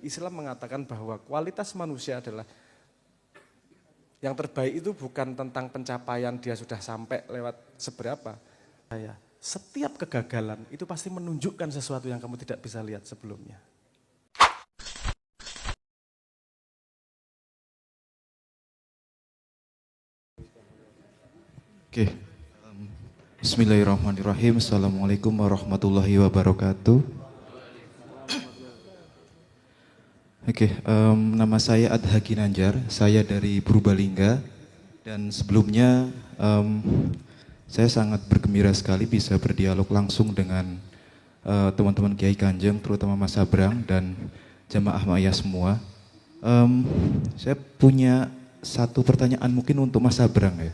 Islam mengatakan bahwa kualitas manusia adalah yang terbaik itu bukan tentang pencapaian dia sudah sampai lewat seberapa. Setiap kegagalan itu pasti menunjukkan sesuatu yang kamu tidak bisa lihat sebelumnya. Oke. Bismillahirrahmanirrahim. Assalamualaikum warahmatullahi wabarakatuh. Oke, nama saya Adha Ginanjar. Saya dari Purbalingga. Dan sebelumnya saya sangat bergembira sekali bisa berdialog langsung dengan teman-teman Kiai Kanjeng, terutama Mas Abrang dan jamaah Maya semua. Saya punya satu pertanyaan mungkin untuk Mas Abrang ya.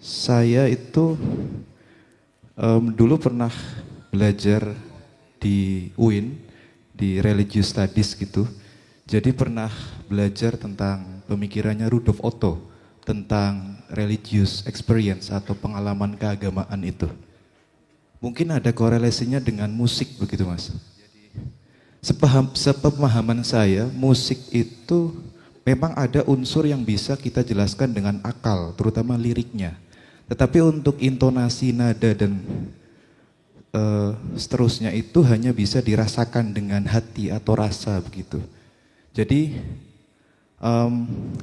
Saya itu dulu pernah belajar di UIN, di Religious Studies gitu. Jadi pernah belajar tentang pemikirannya Rudolf Otto tentang religious experience atau pengalaman keagamaan itu. Mungkin ada korelasinya dengan musik begitu Mas. Sepemahaman saya, musik itu memang ada unsur yang bisa kita jelaskan dengan akal, terutama liriknya. Tetapi untuk intonasi, nada, dan seterusnya itu hanya bisa dirasakan dengan hati atau rasa begitu. Jadi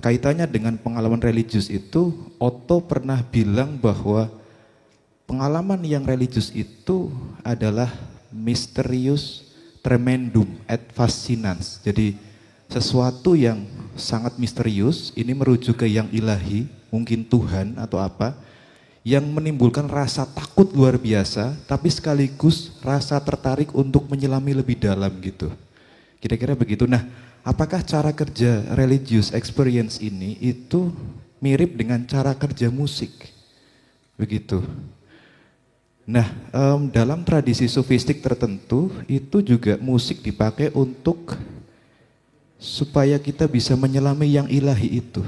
kaitannya dengan pengalaman religius itu, Otto pernah bilang bahwa pengalaman yang religius itu adalah mysterious tremendum et fascinans. Jadi sesuatu yang sangat misterius, ini merujuk ke yang ilahi, mungkin Tuhan atau apa, yang menimbulkan rasa takut luar biasa, tapi sekaligus rasa tertarik untuk menyelami lebih dalam gitu. Kira-kira begitu. Nah, apakah cara kerja religious experience ini itu mirip dengan cara kerja musik? Begitu. Nah, dalam tradisi sufistik tertentu, itu juga musik dipakai untuk supaya kita bisa menyelami yang ilahi itu.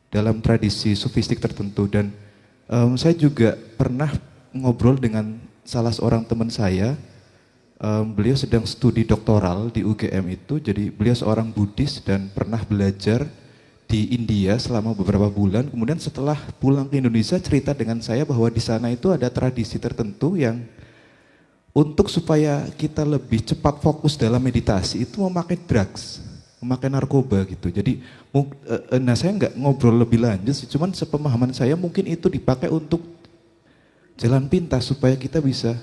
Dalam tradisi sufistik tertentu. Dan saya juga pernah ngobrol dengan salah seorang teman saya. Beliau sedang studi doktoral di UGM itu, jadi beliau seorang Buddhis dan pernah belajar di India selama beberapa bulan. Kemudian setelah pulang ke Indonesia cerita dengan saya bahwa di sana itu ada tradisi tertentu yang untuk supaya kita lebih cepat fokus dalam meditasi itu memakai drugs, memakai narkoba gitu. Jadi, nah saya nggak ngobrol lebih lanjut sih, cuman sepemahaman saya mungkin itu dipakai untuk jalan pintas supaya kita bisa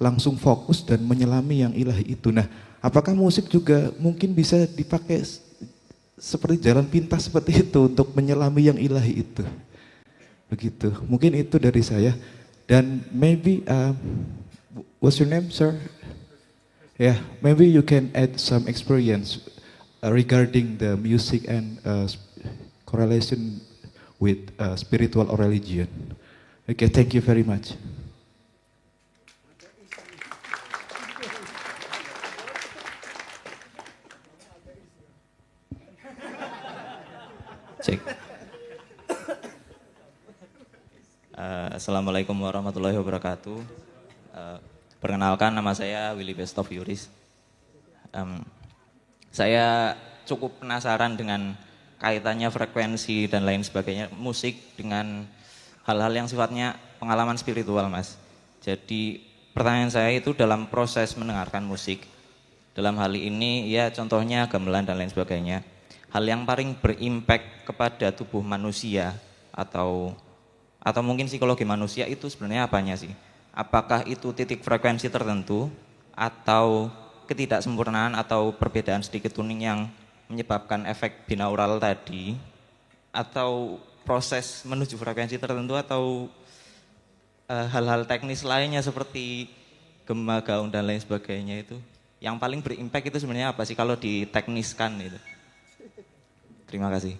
langsung fokus dan menyelami yang ilahi itu. Nah, apakah musik juga mungkin bisa dipakai seperti jalan pintas seperti itu untuk menyelami yang ilahi itu? Begitu. Mungkin itu dari saya. Dan maybe, what's your name, sir? Yeah, maybe you can add some experience regarding the music and correlation with spiritual or religion. Okay, thank you very much. Cek. Assalamualaikum warahmatullahi wabarakatuh. Perkenalkan, nama saya Willy Bestov Yuris. Saya cukup penasaran dengan kaitannya frekuensi dan lain sebagainya musik dengan hal-hal yang sifatnya pengalaman spiritual, Mas. Jadi pertanyaan saya itu dalam proses mendengarkan musik, dalam hal ini ya contohnya gamelan dan lain sebagainya, hal yang paling berimpact kepada tubuh manusia atau mungkin psikologi manusia itu sebenarnya apanya sih? Apakah itu titik frekuensi tertentu atau ketidaksempurnaan atau perbedaan sedikit tuning yang menyebabkan efek binaural tadi, atau proses menuju frekuensi tertentu, atau hal-hal teknis lainnya seperti gema, gaung dan lain sebagainya itu yang paling berimpact itu sebenarnya apa sih kalau ditekniskan itu? Terima kasih.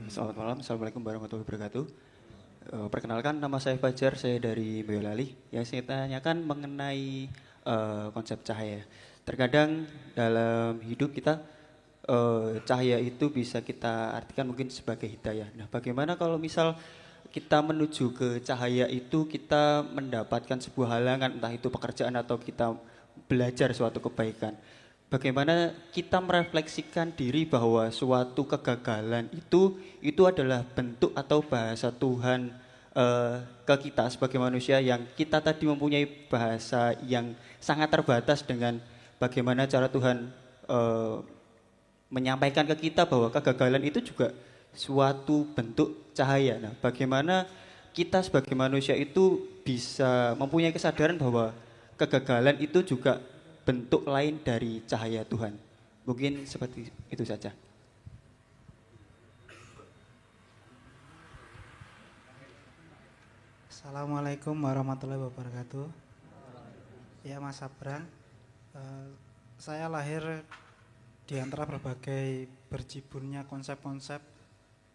Selamat malam, Assalamualaikum warahmatullahi wabarakatuh. Perkenalkan, nama saya Fajar, saya dari Boyolali. Yang saya tanyakan mengenai konsep cahaya. Terkadang dalam hidup kita cahaya itu bisa kita artikan mungkin sebagai hidayah. Nah, bagaimana kalau misal kita menuju ke cahaya itu kita mendapatkan sebuah halangan, entah itu pekerjaan atau kita belajar suatu kebaikan. Bagaimana kita merefleksikan diri bahwa suatu kegagalan itu adalah bentuk atau bahasa Tuhan ke kita sebagai manusia yang kita tadi mempunyai bahasa yang sangat terbatas dengan bagaimana cara Tuhan menyampaikan ke kita bahwa kegagalan itu juga suatu bentuk cahaya. Nah, bagaimana kita sebagai manusia itu bisa mempunyai kesadaran bahwa kegagalan itu juga bentuk lain dari cahaya Tuhan. Mungkin seperti itu saja. Assalamualaikum warahmatullahi wabarakatuh. Ya Mas Abrang, saya lahir di antara berbagai berjiburnya konsep-konsep,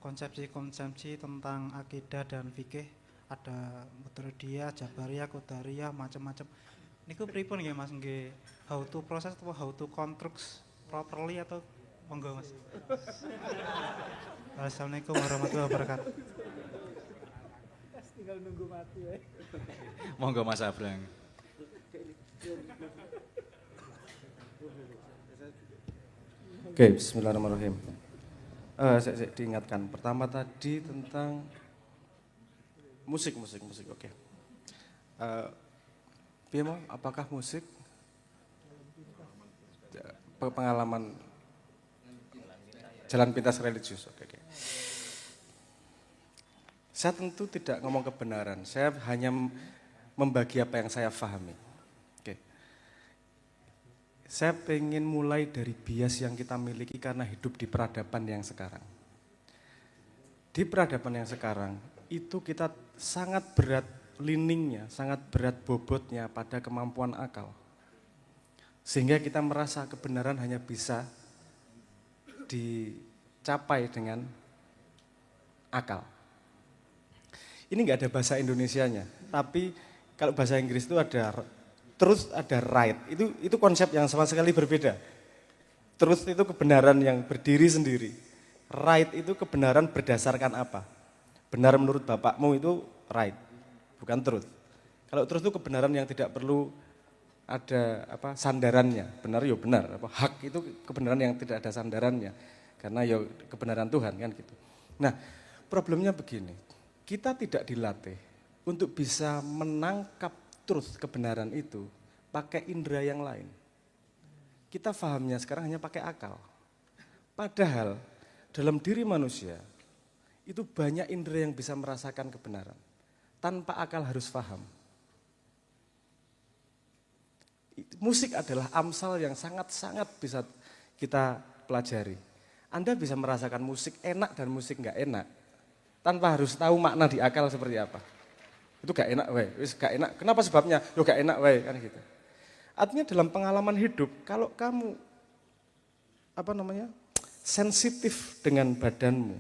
konsepsi-konsepsi tentang akidah dan fikih. Ada Maturidiyah, Jabariyah, Qadariyah, macam-macam. Niku pripun nggih Mas nggih how to proses atau how to construct properly atau monggo Mas. Assalamualaikum warahmatullahi wabarakatuh. Tinggal nunggu mati ya. Monggo Mas Abrang. Oke, bismillahirrahmanirrahim. Saya diingatkan, pertama tadi tentang musik, oke. Bimo, apakah musik pengalaman jalan pintas religius? Oke. Saya tentu tidak ngomong kebenaran, saya hanya membagi apa yang saya pahami. Oke. Saya pengen mulai dari bias yang kita miliki karena hidup di peradaban yang sekarang. Di peradaban yang sekarang, itu kita sangat berat leaningnya, sangat berat bobotnya pada kemampuan akal. Sehingga kita merasa kebenaran hanya bisa dicapai dengan akal. Ini enggak ada bahasa Indonesianya, tapi kalau bahasa Inggris itu ada truth, ada right. Itu konsep yang sama sekali berbeda. Truth itu kebenaran yang berdiri sendiri. Right itu kebenaran berdasarkan apa? Benar menurut bapakmu itu right, bukan truth. Kalau truth itu kebenaran yang tidak perlu ada sandarannya. Benar ya benar. Hak itu kebenaran yang tidak ada sandarannya. Karena ya kebenaran Tuhan kan gitu. Nah, problemnya begini. Kita tidak dilatih untuk bisa menangkap truth, kebenaran itu pakai indera yang lain. Kita fahamnya sekarang hanya pakai akal. Padahal dalam diri manusia itu banyak indera yang bisa merasakan kebenaran. Tanpa akal harus paham. Musik adalah amsal yang sangat-sangat bisa kita pelajari. Anda bisa merasakan musik enak dan musik enggak enak. Tanpa harus tahu makna di akal seperti apa. Itu gak enak, gak enak. Kenapa sebabnya? Yo gak enak, kan gitu. Artinya dalam pengalaman hidup, kalau kamu sensitif dengan badanmu,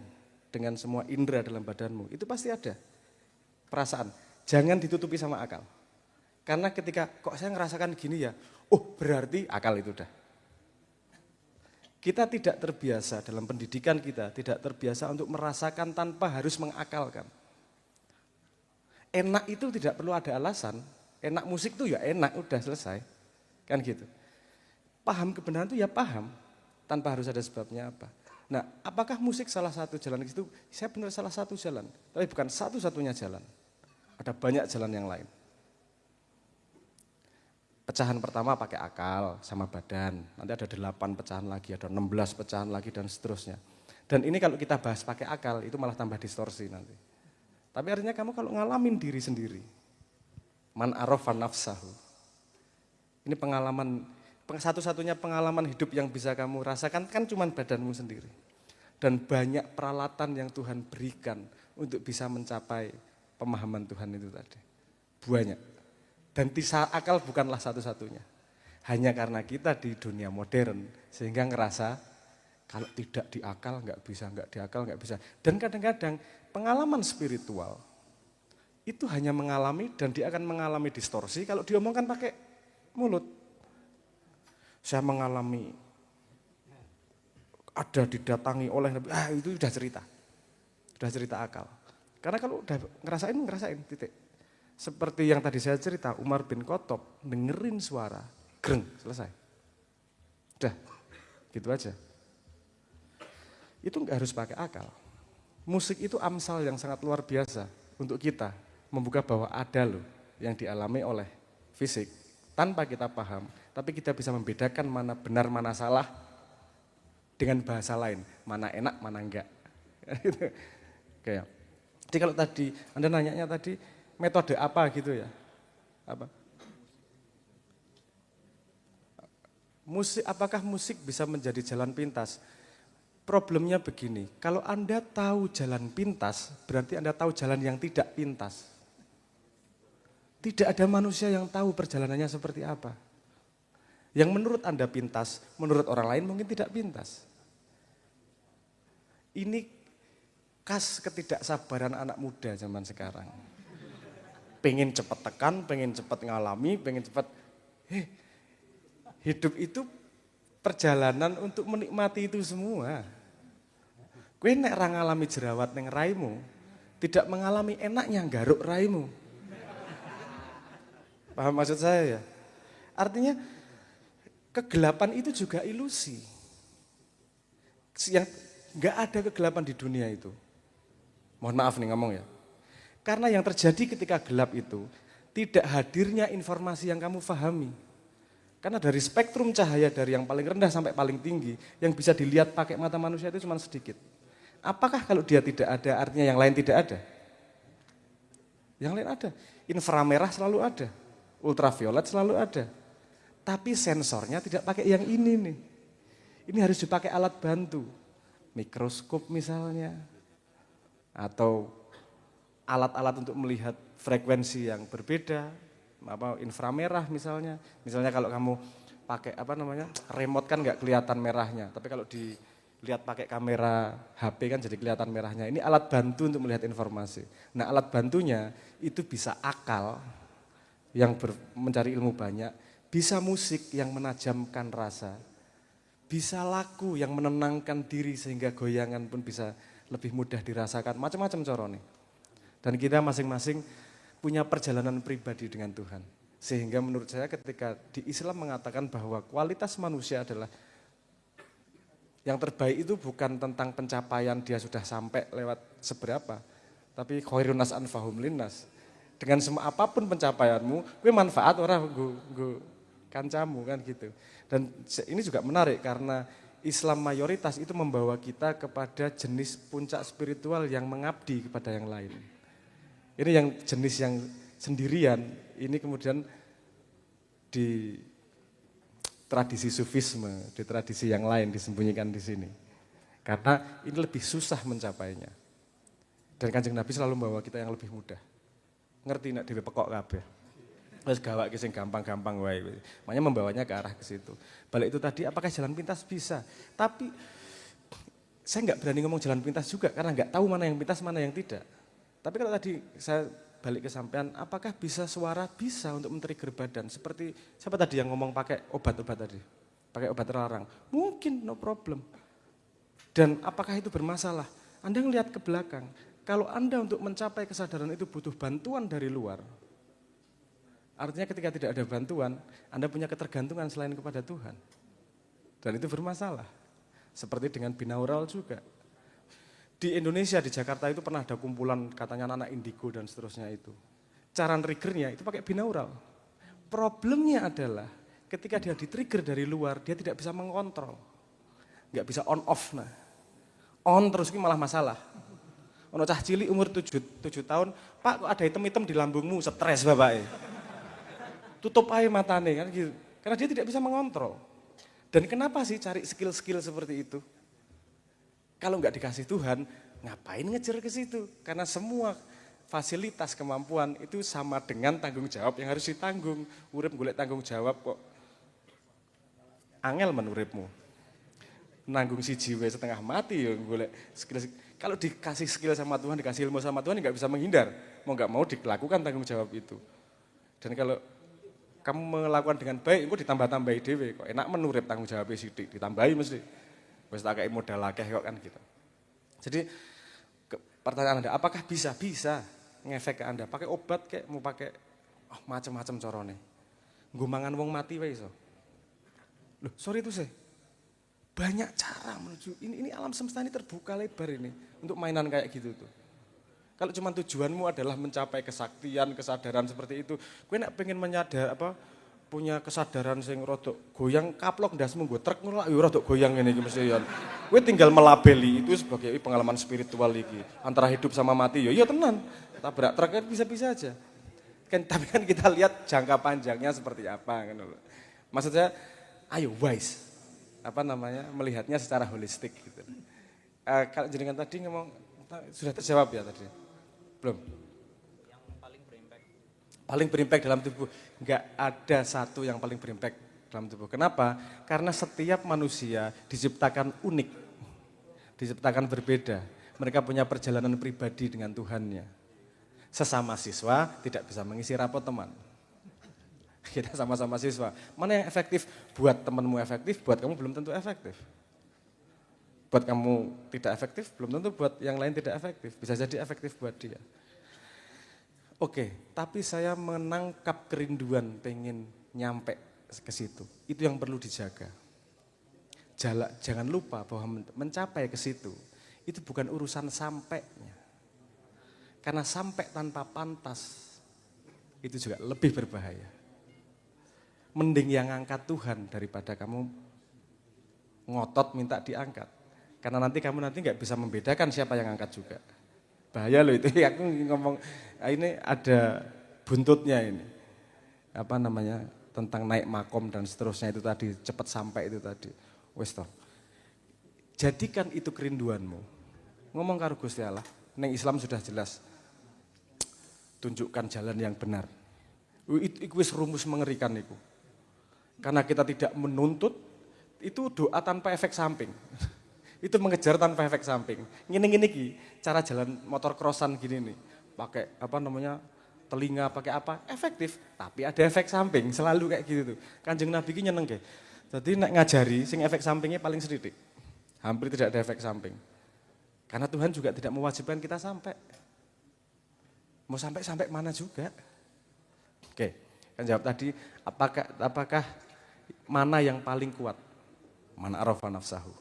dengan semua indera dalam badanmu, itu pasti ada perasaan. Jangan ditutupi sama akal. Karena ketika kok saya ngerasakan gini ya, berarti akal itu udah. Kita tidak terbiasa dalam pendidikan kita, tidak terbiasa untuk merasakan tanpa harus mengakalkan. Enak itu tidak perlu ada alasan, enak musik itu ya enak, udah selesai. Kan gitu. Paham kebenaran itu ya paham, tanpa harus ada sebabnya apa. Nah, apakah musik salah satu jalan itu? Saya benar salah satu jalan, tapi bukan satu-satunya jalan. Ada banyak jalan yang lain. Pecahan pertama pakai akal sama badan, nanti ada 8 pecahan lagi, ada 16 pecahan lagi dan seterusnya. Dan ini kalau kita bahas pakai akal itu malah tambah distorsi nanti. Tapi artinya kamu kalau ngalamin diri sendiri, man arafa nafsahu. Ini pengalaman, satu-satunya pengalaman hidup yang bisa kamu rasakan kan cuma badanmu sendiri. Dan banyak peralatan yang Tuhan berikan untuk bisa mencapai pemahaman Tuhan itu tadi. Banyak. Dan akal bukanlah satu-satunya. Hanya karena kita di dunia modern sehingga ngerasa kalau tidak diakal nggak bisa. Dan kadang-kadang pengalaman spiritual itu hanya mengalami dan dia akan mengalami distorsi kalau diomongkan pakai mulut. Saya mengalami ada didatangi oleh Nabi, itu sudah cerita akal. Karena kalau udah ngerasain titik. Seperti yang tadi saya cerita, Umar bin Khattab dengerin suara, greng, selesai. Udah, gitu aja. Itu nggak harus pakai akal. Musik itu amsal yang sangat luar biasa untuk kita membuka bahwa ada loh yang dialami oleh fisik tanpa kita paham, tapi kita bisa membedakan mana benar mana salah dengan bahasa lain, mana enak mana enggak. Kayak. Jadi kalau tadi Anda nanyanya tadi metode apa gitu ya? Apa? Apakah musik bisa menjadi jalan pintas? Problemnya begini, kalau Anda tahu jalan pintas, berarti Anda tahu jalan yang tidak pintas. Tidak ada manusia yang tahu perjalanannya seperti apa. Yang menurut Anda pintas, menurut orang lain mungkin tidak pintas. Ini khas ketidaksabaran anak muda zaman sekarang. Pengen cepat tekan, pengen cepat ngalami, pengen cepat. Hidup itu perjalanan untuk menikmati itu semua. Kowe nek ra ngalami jerawat ning raimu, tidak mengalami enaknya garuk raimu. Paham maksud saya ya? Artinya kegelapan itu juga ilusi. Yang enggak ada kegelapan di dunia itu. Mohon maaf nih ngomong ya. Karena yang terjadi ketika gelap itu tidak hadirnya informasi yang kamu pahami. Karena dari spektrum cahaya dari yang paling rendah sampai paling tinggi, yang bisa dilihat pakai mata manusia itu cuma sedikit. Apakah kalau dia tidak ada, artinya yang lain tidak ada? Yang lain ada. Inframerah selalu ada, ultraviolet selalu ada. Tapi sensornya tidak pakai yang ini nih. Ini harus dipakai alat bantu. Mikroskop misalnya. Atau alat-alat untuk melihat frekuensi yang berbeda. Inframerah misalnya kalau kamu pakai remote kan nggak kelihatan merahnya, tapi kalau dilihat pakai kamera HP kan jadi kelihatan merahnya. Ini alat bantu untuk melihat informasi. Nah alat bantunya itu bisa akal yang mencari ilmu banyak, bisa musik yang menajamkan rasa, bisa lagu yang menenangkan diri sehingga goyangan pun bisa lebih mudah dirasakan, macam-macam corone. Dan kita masing-masing punya perjalanan pribadi dengan Tuhan. Sehingga menurut saya ketika di Islam mengatakan bahwa kualitas manusia adalah yang terbaik itu bukan tentang pencapaian dia sudah sampai lewat seberapa, tapi khairun nas anfahum linnas. Dengan semua apapun pencapaianmu, gue manfaat orang gue kancamu kan gitu. Dan ini juga menarik karena Islam mayoritas itu membawa kita kepada jenis puncak spiritual yang mengabdi kepada yang lain. Ini yang jenis yang sendirian, ini kemudian di tradisi sufisme, di tradisi yang lain disembunyikan di sini. Karena ini lebih susah mencapainya. Dan Kanjeng Nabi selalu membawa kita yang lebih mudah. Ngerti nak dhewe pekok kabeh. Wis gawake sing gampang-gampang wae. Makanya membawanya ke arah ke situ. Balik itu tadi apakah jalan pintas bisa? Tapi saya nggak berani ngomong jalan pintas juga karena nggak tahu mana yang pintas, mana yang tidak. Tapi kalau tadi saya balik ke sampean, apakah bisa suara? Bisa untuk men-trigger badan. Seperti siapa tadi yang ngomong pakai obat-obat tadi? Pakai obat terlarang. Mungkin, no problem. Dan apakah itu bermasalah? Anda ngelihat ke belakang. Kalau Anda untuk mencapai kesadaran itu butuh bantuan dari luar. Artinya ketika tidak ada bantuan, Anda punya ketergantungan selain kepada Tuhan. Dan itu bermasalah. Seperti dengan binaural juga. Di Indonesia, di Jakarta itu pernah ada kumpulan katanya anak indigo dan seterusnya itu. Cara triggernya itu pakai binaural. Problemnya adalah ketika dia di-trigger dari luar, dia tidak bisa mengontrol. Nggak bisa on off. Nah. On terus ini malah masalah. Ono cah cilik umur 7 tahun, Pak kok ada hitam-hitam di lambungmu, stres bapak. Tutup aja matanya kan gitu. Karena dia tidak bisa mengontrol. Dan kenapa sih cari skill-skill seperti itu? Kalau nggak dikasih Tuhan, ngapain ngejar ke situ? Karena semua fasilitas kemampuan itu sama dengan tanggung jawab yang harus ditanggung. Urip golek tanggung jawab kok. Angel menuripmu. Nanggung si jiwa setengah mati ya golek skill. Kalau dikasih skill sama Tuhan, dikasih ilmu sama Tuhan nggak bisa menghindar. Mau nggak mau dilakukan tanggung jawab itu. Dan kalau kamu melakukan dengan baik, engko ditambah-tambahi dhewe kok. Enak menurut tanggung jawab sithik, ditambahi mesti. Wis tak kei modal akeh kok kan gitu. Jadi pertanyaan Anda, apakah bisa? Bisa ngefek ke Anda. Pakai obat kayak mau pakai macam-macam corone. Nggo mangan wong mati wae iso. Loh, sorry itu sih. Banyak cara menuju ini alam semesta ini terbuka lebar ini untuk mainan kayak gitu tuh. Kalau cuma tujuanmu adalah mencapai kesaktian, kesadaran seperti itu, gue nak pengen punya kesadaran sing rodok goyang kaplok ndasmu nggo truk ngono yo rodok goyang ngene iki mesti ya. Gue tinggal melabeli itu sebagai pengalaman spiritual iki. Antara hidup sama mati yo iya tenan. Tabrak truk kan bisa-bisa aja. Tapi kan kita lihat jangka panjangnya seperti apa kan lho. Maksudnya ayo wise. Melihatnya secara holistik gitu. Kalau jenengan tadi ngomong sudah terjawab ya tadi? Belum? Yang paling berimpact dalam tubuh. Enggak ada satu yang paling berimpact dalam tubuh. Kenapa? Karena setiap manusia diciptakan unik. Diciptakan berbeda. Mereka punya perjalanan pribadi dengan Tuhannya. Sesama siswa tidak bisa mengisi rapot teman. Kita sama-sama siswa. Mana yang efektif? Buat temanmu efektif, buat kamu belum tentu efektif. Buat kamu tidak efektif, belum tentu buat yang lain tidak efektif. Bisa jadi efektif buat dia. Oke, tapi saya menangkap kerinduan pengen nyampe ke situ. Itu yang perlu dijaga. Jangan lupa bahwa mencapai ke situ, itu bukan urusan sampainya. Karena sampai tanpa pantas, itu juga lebih berbahaya. Mending yang angkat Tuhan daripada kamu ngotot minta diangkat. Karena nanti kamu nggak bisa membedakan siapa yang angkat juga. Bahaya loh itu, aku ngomong ini ada buntutnya ini. Tentang naik makom dan seterusnya itu tadi, cepat sampai itu tadi. Wes toh. Jadikan itu kerinduanmu. Ngomong karo Gusti Allah, neng Islam sudah jelas. Tunjukkan jalan yang benar. Itu wis rumus mengerikan itu. Karena kita tidak menuntut, itu doa tanpa efek samping. Itu mengejar tanpa efek samping. Gini ki, cara jalan motor crossan gini nih. Pakai telinga, pakai apa? Efektif, tapi ada efek samping, selalu kayak gitu tuh. Kanjeng Nabi ki nyeneng ke. Jadi nek ngajari sing efek sampingnya paling sedikit. Hampir tidak ada efek samping. Karena Tuhan juga tidak mewajibkan kita sampai. Mau sampai mana juga. Oke, kan jawab tadi, apakah mana yang paling kuat? Man arafa nafsahu.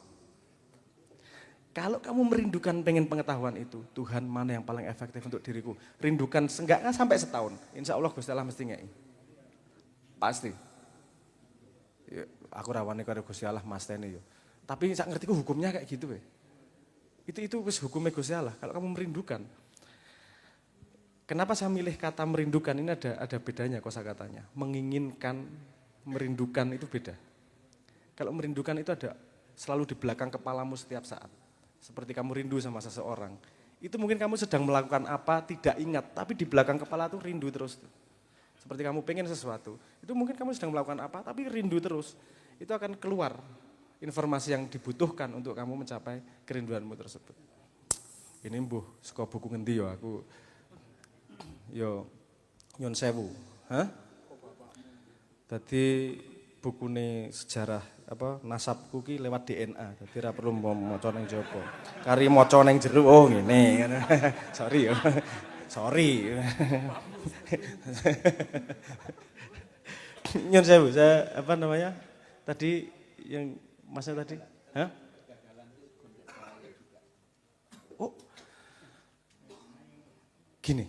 Kalau kamu merindukan pengen pengetahuan itu, Tuhan mana yang paling efektif untuk diriku? Rindukan seenggaknya sampai setahun. Insya Allah Gusti Allah mesti ngei. Pasti. Ya, aku rawani karo Gusti Allah masteni yo. Tapi sak ngertiku hukumnya kayak gitu we. Itu wis hukumnya Gusti Allah. Kalau kamu merindukan. Kenapa saya milih kata merindukan? Ini ada bedanya kosakatanya. Menginginkan, merindukan itu beda. Kalau merindukan itu ada selalu di belakang kepalamu setiap saat. Seperti kamu rindu sama seseorang. Itu mungkin kamu sedang melakukan apa, tidak ingat. Tapi di belakang kepala tuh rindu terus. Seperti kamu pengen sesuatu. Itu mungkin kamu sedang melakukan apa, tapi rindu terus. Itu akan keluar informasi yang dibutuhkan untuk kamu mencapai kerinduanmu tersebut. Ini mbuh, saka buku ngendi yo aku. Yo nyun sewu. Tadi bukune sejarah nasabku ki lewat DNA. Dadi ora perlu maca ning jaba. Kari maca ning jero oh ngene. Sorry yo. Sorry. Nyun sewu, saya tadi yang Masnya tadi? Oh. Gini.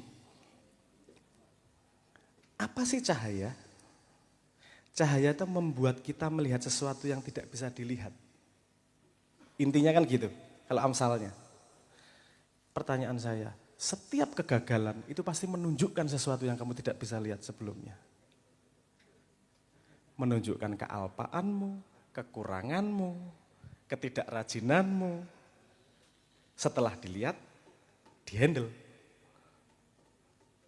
Apa sih cahaya? Cahaya itu membuat kita melihat sesuatu yang tidak bisa dilihat. Intinya kan gitu, kalau amsalnya. Pertanyaan saya, setiap kegagalan itu pasti menunjukkan sesuatu yang kamu tidak bisa lihat sebelumnya. Menunjukkan kealpaanmu, kekuranganmu, ketidakrajinanmu. Setelah dilihat, dihandle,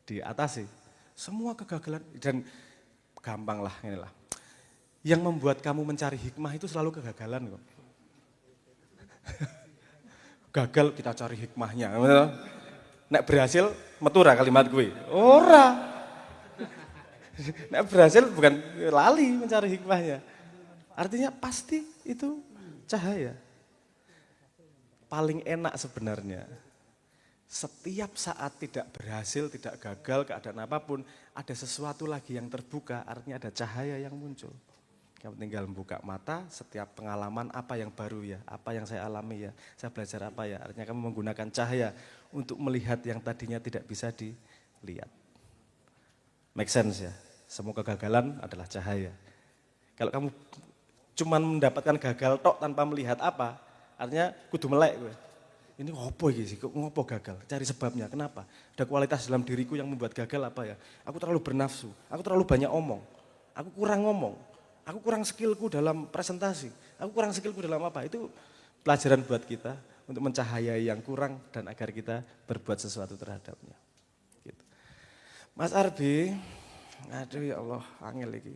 diatasi. Semua kegagalan dan gampang lah inilah. Yang membuat kamu mencari hikmah itu selalu kegagalan kok. Gagal kita cari hikmahnya. Nek berhasil metu ra kalimat gue. Ora. Nek berhasil bukan lali mencari hikmahnya. Artinya pasti itu cahaya. Paling enak sebenarnya. Setiap saat tidak berhasil, tidak gagal, keadaan apapun, ada sesuatu lagi yang terbuka, artinya ada cahaya yang muncul. Kamu tinggal membuka mata, setiap pengalaman apa yang baru ya, apa yang saya alami ya, saya belajar apa ya. Artinya kamu menggunakan cahaya untuk melihat yang tadinya tidak bisa dilihat. Make sense ya? Semua kegagalan adalah cahaya. Kalau kamu cuman mendapatkan gagal tok tanpa melihat apa, artinya kudu melek gue. Ini ngopo iki sih, kok ngopo gagal? Cari sebabnya, kenapa? Ada kualitas dalam diriku yang membuat gagal apa ya? Aku terlalu bernafsu, aku terlalu banyak omong, aku kurang ngomong, aku kurang skillku dalam presentasi, aku kurang skillku dalam apa? Itu pelajaran buat kita untuk mencahayai yang kurang dan agar kita berbuat sesuatu terhadapnya. Gitu. Mas Arbi, aduh ya Allah, angel lagi.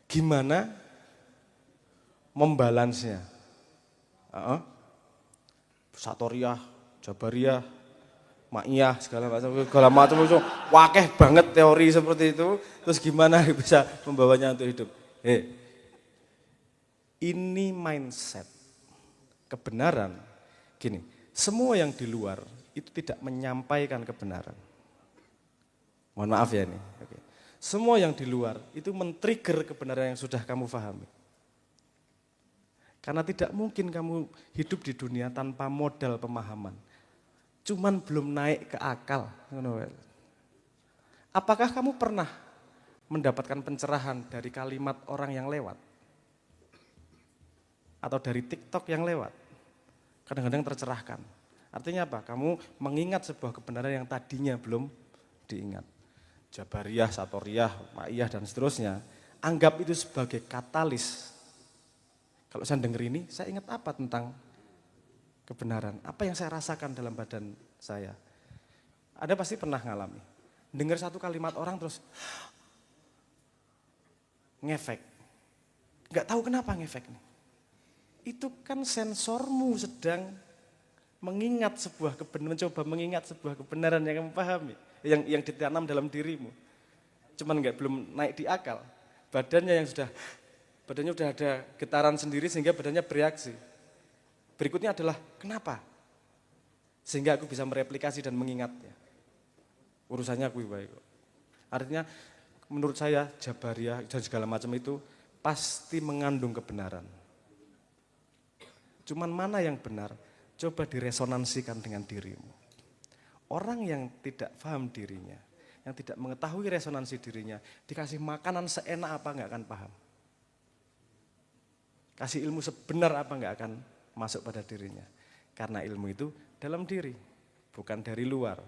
Gimana membalansnya? Satoriyah, Jabariyah, Ma'iyah, segala macam itu wakeh banget teori seperti itu. Terus gimana bisa membawanya untuk hidup? Ini mindset kebenaran. Gini, semua yang di luar itu tidak menyampaikan kebenaran. Mohon maaf ya ini. Oke. Semua yang di luar itu men-trigger kebenaran yang sudah kamu pahami. Karena tidak mungkin kamu hidup di dunia tanpa modal pemahaman. Cuman belum naik ke akal. Apakah kamu pernah mendapatkan pencerahan dari kalimat orang yang lewat? Atau dari TikTok yang lewat? Kadang-kadang tercerahkan. Artinya apa? Kamu mengingat sebuah kebenaran yang tadinya belum diingat. Jabariyah, Satoriyah, Ma'iyah dan seterusnya. Anggap itu sebagai katalis. Kalau saya dengar ini, saya ingat apa tentang kebenaran? Apa yang saya rasakan dalam badan saya? Ada pasti pernah ngalami. Dengar satu kalimat orang terus ngefek. Nggak tahu kenapa ngefek nih. Itu kan sensormu sedang mengingat sebuah kebenaran, mencoba mengingat sebuah kebenaran yang kamu pahami, yang ditanam dalam dirimu. Cuman belum naik di akal. Badannya udah ada getaran sendiri sehingga badannya bereaksi. Berikutnya adalah kenapa? Sehingga aku bisa mereplikasi dan mengingatnya. Urusannya aku baik. Artinya menurut saya Jabariyah dan segala macam itu pasti mengandung kebenaran. Cuman mana yang benar? Coba diresonansikan dengan dirimu. Orang yang tidak paham dirinya, yang tidak mengetahui resonansi dirinya, dikasih makanan seenak apa nggak akan paham. Kasih ilmu sebenar apa nggak akan masuk pada dirinya. Karena ilmu itu dalam diri, bukan dari luar.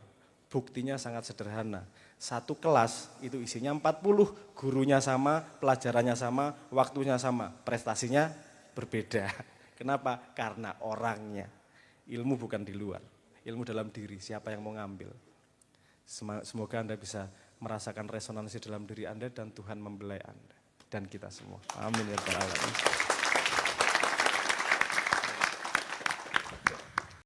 Buktinya sangat sederhana. Satu kelas itu isinya 40, gurunya sama, pelajarannya sama, waktunya sama, prestasinya berbeda. Kenapa? Karena orangnya. Ilmu bukan di luar, ilmu dalam diri, siapa yang mau ngambil. Semoga Anda bisa merasakan resonansi dalam diri Anda dan Tuhan membelai Anda dan kita semua. Amin ya rabbal alamin.